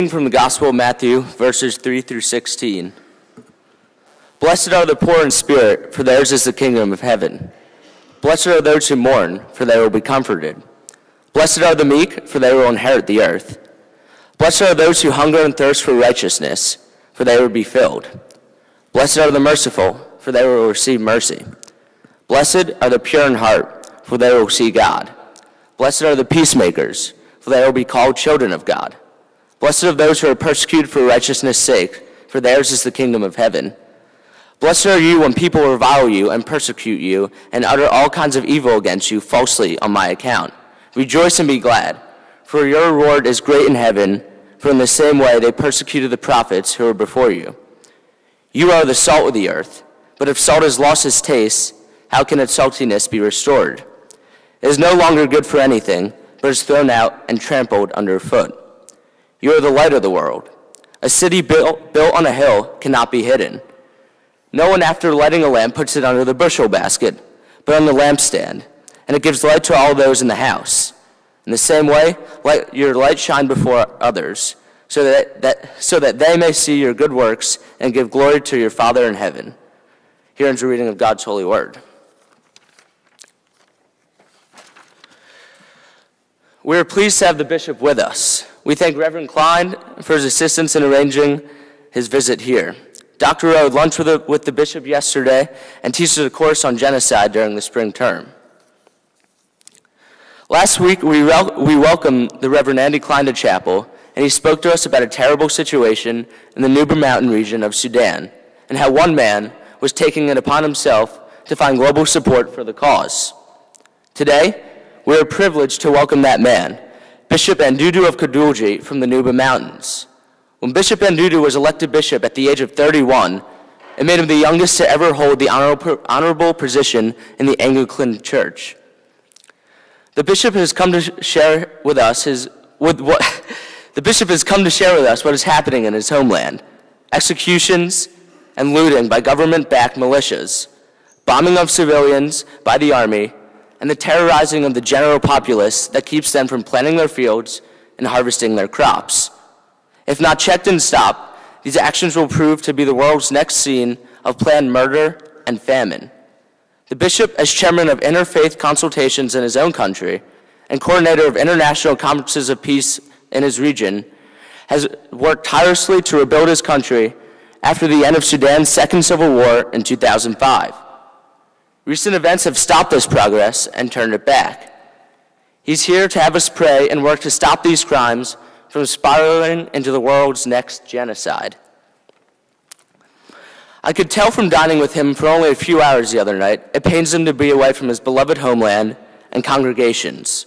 From the Gospel of Matthew, verses 3 through 16. Blessed are the poor in spirit, for theirs is the kingdom of heaven. Blessed are those who mourn, for they will be comforted. Blessed are the meek, for they will inherit the earth. Blessed are those who hunger and thirst for righteousness, for they will be filled. Blessed are the merciful, for they will receive mercy. Blessed are the pure in heart, for they will see God. Blessed are the peacemakers, for they will be called children of God. Blessed are those who are persecuted for righteousness' sake, for theirs is the kingdom of heaven. Blessed are you when people revile you and persecute you and utter all kinds of evil against you falsely on my account. Rejoice and be glad, for your reward is great in heaven, for in the same way they persecuted the prophets who were before you. You are the salt of the earth, but if salt has lost its taste, how can its saltiness be restored? It is no longer good for anything, but is thrown out and trampled underfoot. You are the light of the world. A city built on a hill cannot be hidden. No one, after lighting a lamp, puts it under the bushel basket, but on the lampstand, and it gives light to all those in the house. In the same way, let your light shine before others, so that they may see your good works and give glory to your Father in heaven. Here ends a reading of God's holy word. We are pleased to have the bishop with us. We thank Reverend Klein for his assistance in arranging his visit here. Dr. Rowe had lunch with the bishop yesterday and teaches a course on genocide during the spring term. Last week, we welcomed the Reverend Andy Klein to chapel, and he spoke to us about a terrible situation in the Nuba Mountain region of Sudan, and how one man was taking it upon himself to find global support for the cause. Today, we are privileged to welcome that man, Bishop Andudu of Kadulgi from the Nuba Mountains. When Bishop Andudu was elected bishop at the age of 31, it made him the youngest to ever hold the honorable position in the Anglican Church. The bishop has come to share with us what is happening in his homeland: executions and looting by government-backed militias, bombing of civilians by the army, and the terrorizing of the general populace that keeps them from planting their fields and harvesting their crops. If not checked and stopped, these actions will prove to be the world's next scene of planned murder and famine. The bishop, as chairman of interfaith consultations in his own country and coordinator of international conferences of peace in his region, has worked tirelessly to rebuild his country after the end of Sudan's second civil war in 2005. Recent events have stopped this progress and turned it back. He's here to have us pray and work to stop these crimes from spiraling into the world's next genocide. I could tell from dining with him for only a few hours the other night, it pains him to be away from his beloved homeland and congregations.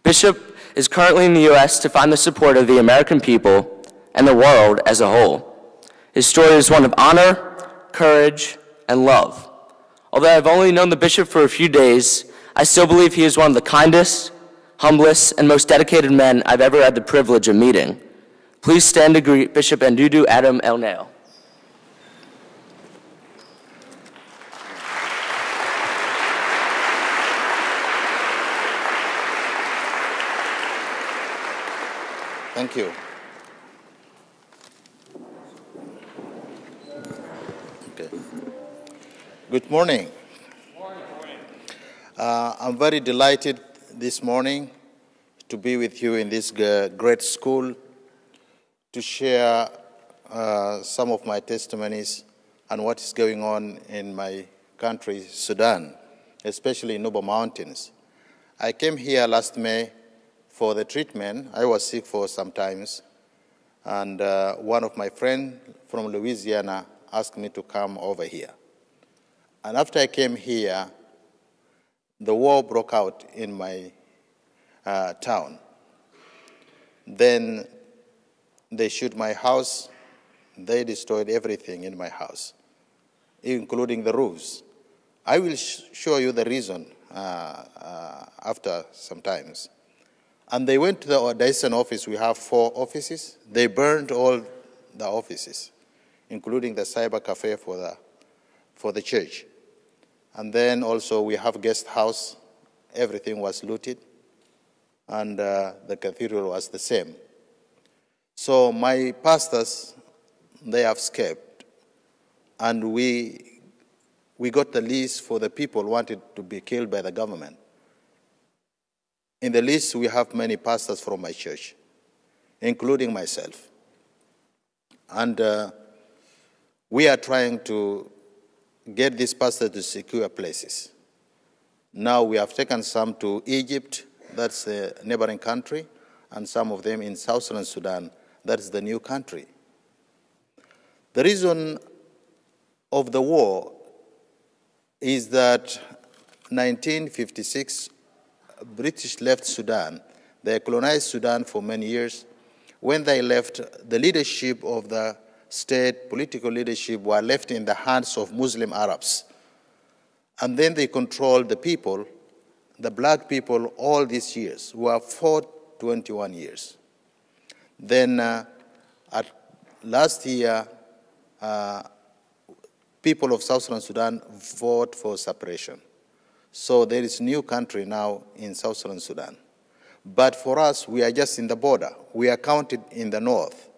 Bishop is currently in the U.S. to find the support of the American people and the world as a whole. His story is one of honor, courage, and love. Although I've only known the bishop for a few days, I still believe he is one of the kindest, humblest, and most dedicated men I've ever had the privilege of meeting. Please stand to greet Bishop Andudu Adam Elnail. Thank you. Okay. Good morning. I'm very delighted this morning to be with you in this great school to share some of my testimonies and what is going on in my country, Sudan, especially in Nuba Mountains. I came here last May for the treatment. I was sick for some times, and one of my friends from Louisiana asked me to come over here. And after I came here, the war broke out in my town. Then they shoot my house. They destroyed everything in my house, including the roofs. I will show you the reason after some times. And they went to the Odyssean office. We have 4 offices. They burned all the offices, including the cyber cafe for the church. And then also we have guest house. Everything was looted. And the cathedral was the same. So my pastors, they have escaped, and we got the list for the people wanted to be killed by the government. In the list, we have many pastors from my church, including myself. And we are trying to get these pastors to secure places. Now we have taken some to Egypt, that's a neighboring country, and some of them in Southern Sudan, that's the new country. The reason of the war is that 1956, British left Sudan. They colonized Sudan for many years. When they left, the leadership of the state, political leadership, were left in the hands of Muslim Arabs. And then they controlled the people, the black people, all these years, who have fought 21 years. Then last year, people of Southern Sudan vote for separation. So there is a new country now in Southern Sudan. But for us, we are just in the border. We are counted in the north.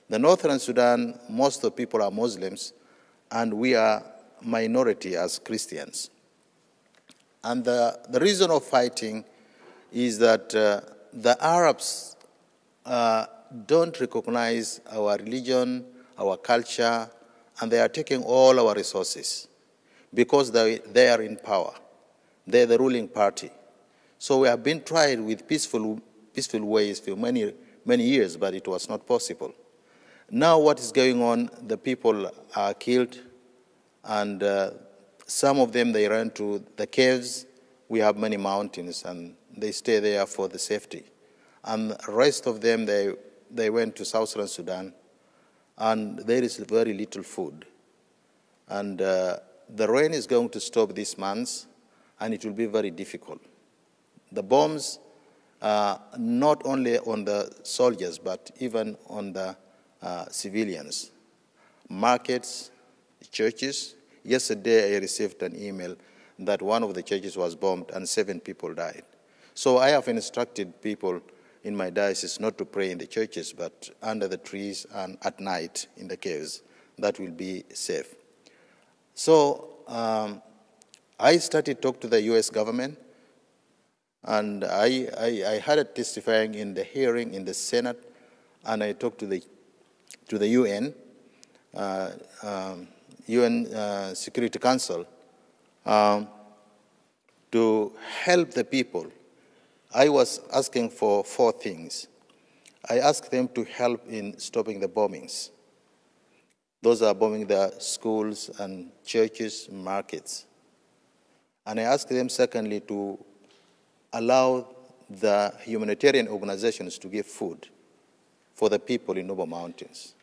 The Northern Sudan, most of the people are Muslims, and we are minority as Christians. And the reason of fighting is that the Arabs don't recognize our religion, our culture, and they are taking all our resources because they are in power. They're the ruling party. So we have been tried with peaceful ways for many years, but it was not possible. Now what is going on, the people are killed, and some of them, they ran to the caves. We have many mountains, and they stay there for the safety. And the rest of them, they went to Southern Sudan, and there is very little food. And the rain is going to stop this month, and it will be very difficult. The bombs, not only on the soldiers, but even on the civilians. Markets, churches. Yesterday I received an email that one of the churches was bombed and 7 people died. So I have instructed people in my diocese not to pray in the churches, but under the trees and at night in the caves. That will be safe. So I started to talk to the U.S. government, and I had it testifying in the hearing in the Senate, and I talked to the UN, UN Security Council, to help the people. I was asking for 4 things. I asked them to help in stopping the bombings. Those are bombing the schools and churches, markets. And I asked them, secondly, to allow the humanitarian organizations to give food for the people in Nuba Mountains.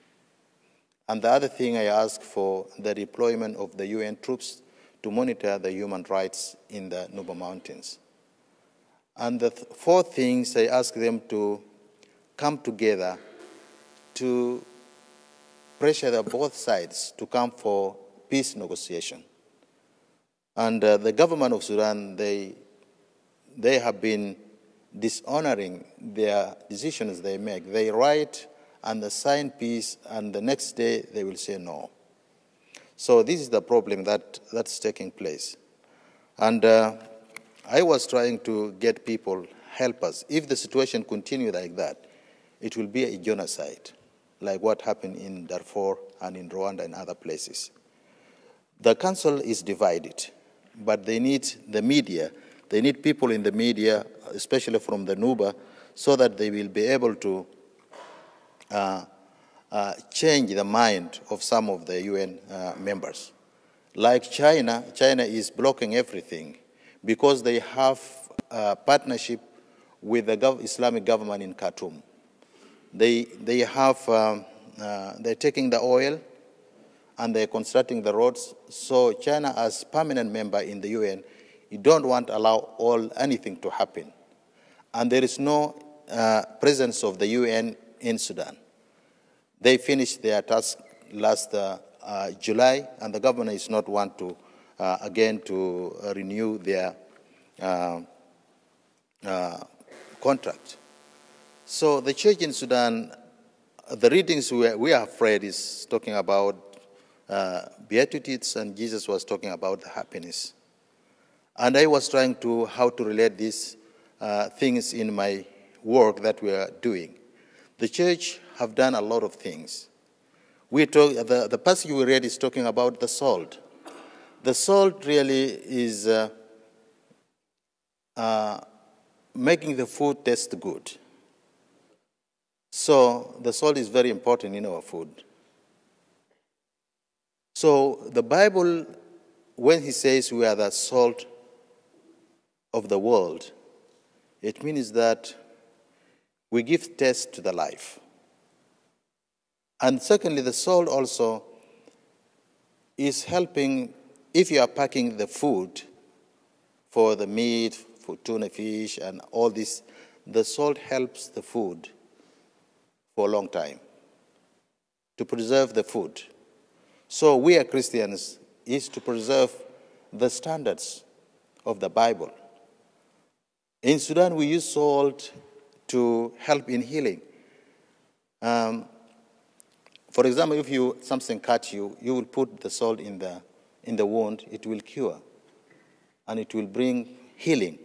And the other thing I asked for the deployment of the UN troops to monitor the human rights in the Nuba Mountains. And the 4 things, I asked them to come together to pressure both sides to come for peace negotiation. And the government of Sudan, they have been dishonoring their decisions they make. They write and they sign peace, and the next day they will say no. So this is the problem that's taking place. And I was trying to get people help us. If the situation continues like that, it will be a genocide, like what happened in Darfur and in Rwanda and other places. The council is divided, but they need the media. They need people in the media, especially from the Nuba, so that they will be able to change the mind of some of the UN members. Like China is blocking everything because they have a partnership with the Islamic government in Khartoum. They're taking the oil and they're constructing the roads. So China, as permanent member in the UN, you don't want to allow anything to happen. And there is no presence of the UN in Sudan. They finished their task last July, and the government is not want to, again, to renew their contract. So the church in Sudan the readings we have read is talking about Beatitudes, and Jesus was talking about the happiness. And I was trying to how to relate these things in my work that we are doing. The church have done a lot of things. The passage we read is talking about the salt. The salt really is making the food taste good. So the salt is very important in our food. So the Bible, when he says we are the salt of the world, it means that we give taste to the life. And secondly, the salt also is helping, if you are packing the food for the meat, for tuna fish, and all this, the salt helps the food for a long time to preserve the food. So we as Christians is to preserve the standards of the Bible. In Sudan, we use salt to help in healing. For example, if something cut you, you will put the salt in the wound. It will cure, and it will bring healing.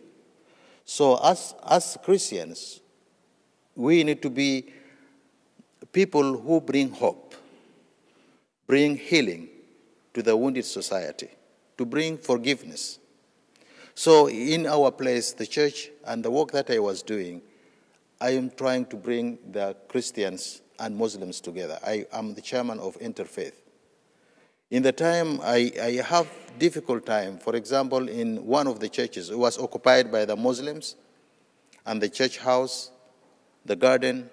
So as Christians, we need to be people who bring hope, bring healing to the wounded society, to bring forgiveness. So in our place, the church and the work that I was doing, I am trying to bring the Christians and Muslims together. I am the chairman of Interfaith. In the time, I have difficult time. For example, in one of the churches, it was occupied by the Muslims, and the church house, the garden.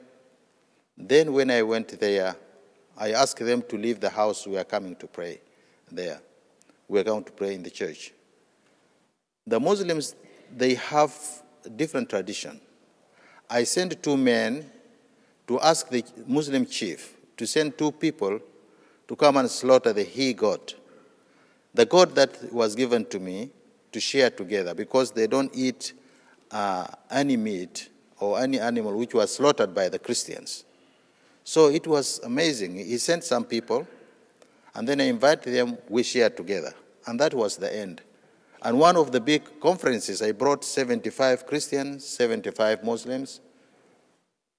Then when I went there, I asked them to leave the house. We are coming to pray there. We are going to pray in the church. The Muslims, they have a different tradition. I sent 2 men to ask the Muslim chief to send 2 people to come and slaughter the he-goat, the goat that was given to me to share together, because they don't eat any meat or any animal which was slaughtered by the Christians. So it was amazing. He sent some people, and then I invited them, we shared together. And that was the end. And one of the big conferences, I brought 75 Christians, 75 Muslims.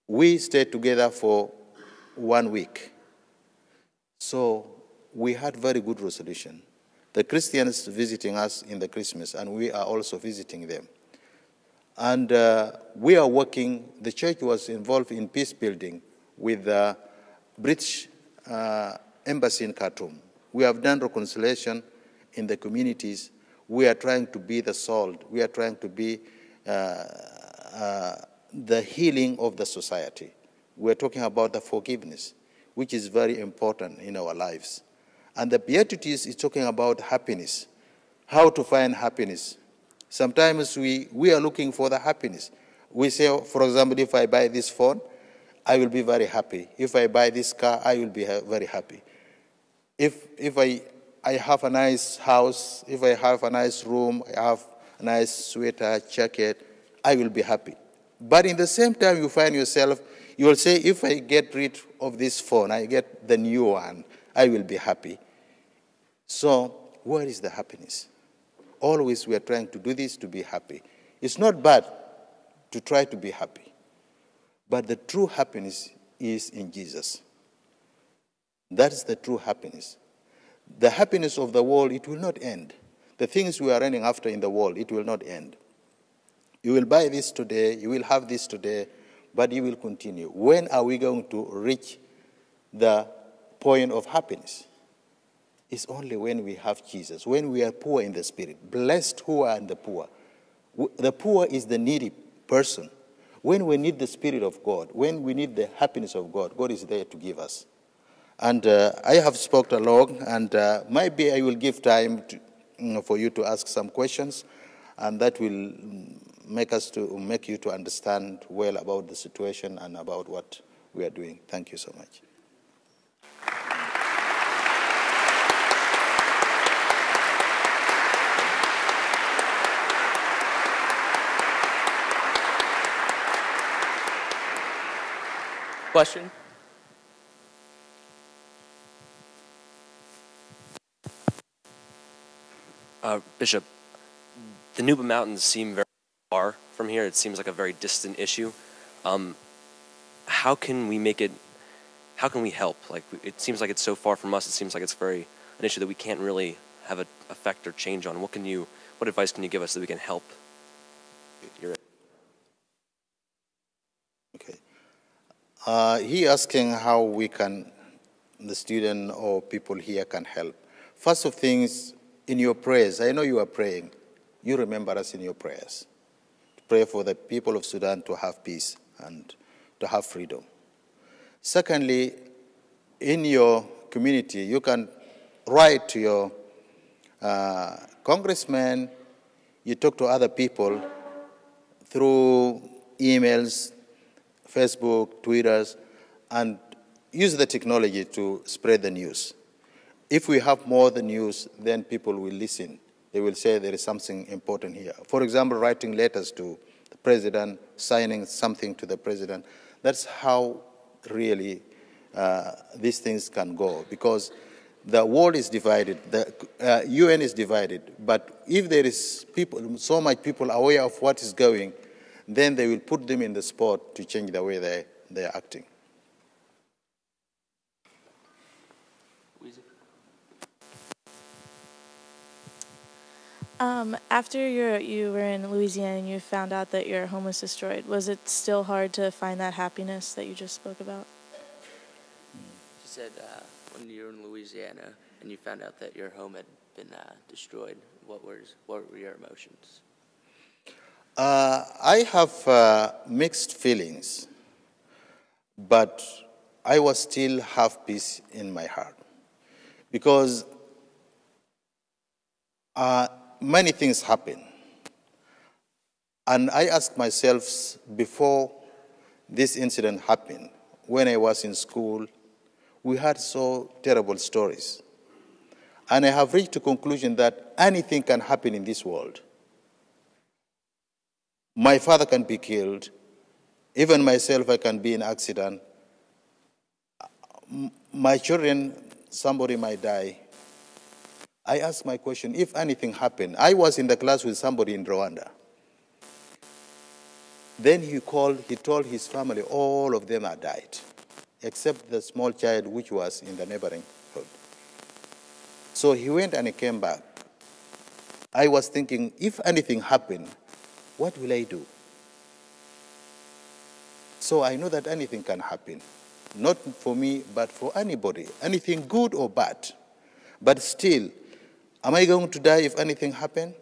We stayed together for 1 week. So we had very good resolution. The Christians visiting us in the Christmas, and we are also visiting them. And we are working, the church was involved in peace building with the British embassy in Khartoum. We have done reconciliation in the communities. We are trying to be the salt. We are trying to be the healing of the society. We are talking about the forgiveness, which is very important in our lives. And the Beatitudes is talking about happiness, how to find happiness. Sometimes we are looking for the happiness. We say, for example, if I buy this phone, I will be very happy. If I buy this car, I will be very happy. If I have a nice house, if I have a nice room, I have a nice sweater, jacket, I will be happy. But in the same time, you find yourself, you will say, if I get rid of this phone, I get the new one, I will be happy. So where is the happiness? Always we are trying to do this to be happy. It's not bad to try to be happy. But the true happiness is in Jesus. That is the true happiness. The happiness of the world, it will not end. The things we are running after in the world, it will not end. You will buy this today, you will have this today, but you will continue. When are we going to reach the point of happiness? It's only when we have Jesus, when we are poor in the spirit. Blessed who are the poor. The poor is the needy person. When we need the Spirit of God, when we need the happiness of God, God is there to give us. And I have spoken along, and maybe I will give time for you to ask some questions, and that will make you to understand well about the situation and about what we are doing. Thank you so much. Question? Bishop, the Nuba Mountains seem very far from here. It seems like a very distant issue. How can we make it? How can we help? Like, it seems like it's so far from us. It seems like it's an issue that we can't really have an effect or change on. What advice can you give us that we can help? Okay. He asking how we can, the student or people here can help. First of things, in your prayers, I know you are praying. You remember us in your prayers. Pray for the people of Sudan to have peace and to have freedom. Secondly, in your community, you can write to your congressman, you talk to other people through emails, Facebook, Twitters, and use the technology to spread the news. If we have more the news, then people will listen. They will say there is something important here. For example, writing letters to the president, signing something to the president. That's how really these things can go, because the world is divided, the UN is divided, but if there is people, so much people aware of what is going, then they will put them in the spot to change the way they are acting. After you were in Louisiana and you found out that your home was destroyed, was it still hard to find that happiness that you just spoke about? She said when you were in Louisiana and you found out that your home had been destroyed, what were your emotions? I have mixed feelings, but I was still have peace in my heart, because many things happen. And I asked myself before this incident happened, when I was in school, we had so terrible stories. And I have reached a conclusion that anything can happen in this world. My father can be killed. Even myself, I can be in an accident. My children, somebody might die. I asked my question, if anything happened, I was in the class with somebody in Rwanda. Then he told his family, all of them are died, except the small child which was in the neighboring hood. So he went and he came back. I was thinking, if anything happened, what will I do? So I know that anything can happen, not for me, but for anybody, anything good or bad. But still, am I going to die if anything happened?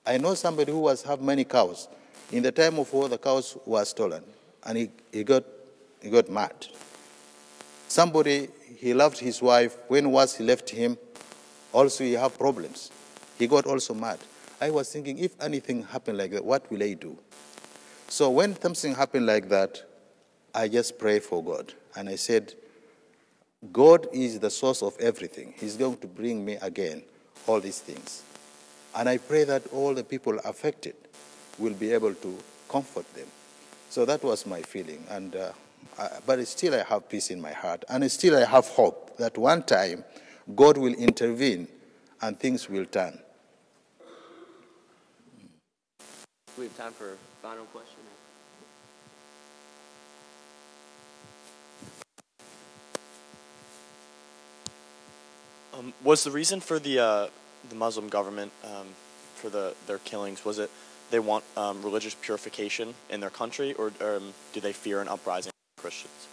I know somebody who have many cows. In the time of war, the cows were stolen, and he got mad. Somebody, he loved his wife. When he left him, also he have problems. He got also mad. I was thinking, if anything happened like that, what will I do? So when something happened like that, I just prayed for God. And I said, God is the source of everything. He's going to bring me again all these things. And I pray that all the people affected will be able to comfort them. So that was my feeling. And, but still I have peace in my heart. And still I have hope that one time God will intervene and things will turn. We have time for a final question. Was the reason for the Muslim government for their killings, was it they want religious purification in their country, or do they fear an uprising of Christians?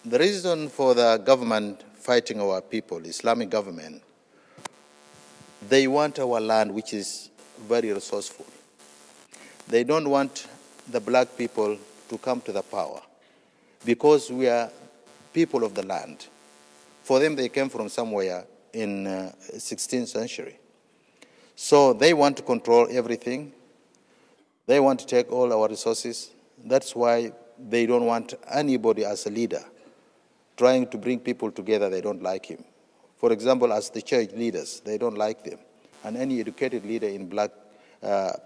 The reason for the government fighting our people, Islamic government, they want our land, which is very resourceful. They don't want the black people to come to the power because we are people of the land. For them, they came from somewhere in 16th century. So they want to control everything. They want to take all our resources. That's why they don't want anybody as a leader. Trying to bring people together, they don't like him. For example, as the church leaders, they don't like them. And any educated leader in black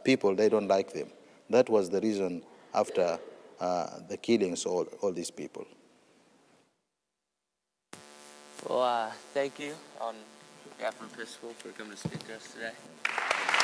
people, they don't like them. That was the reason after the killings of all these people. Well, thank you on Catherine Piscal, for coming to speak to us today.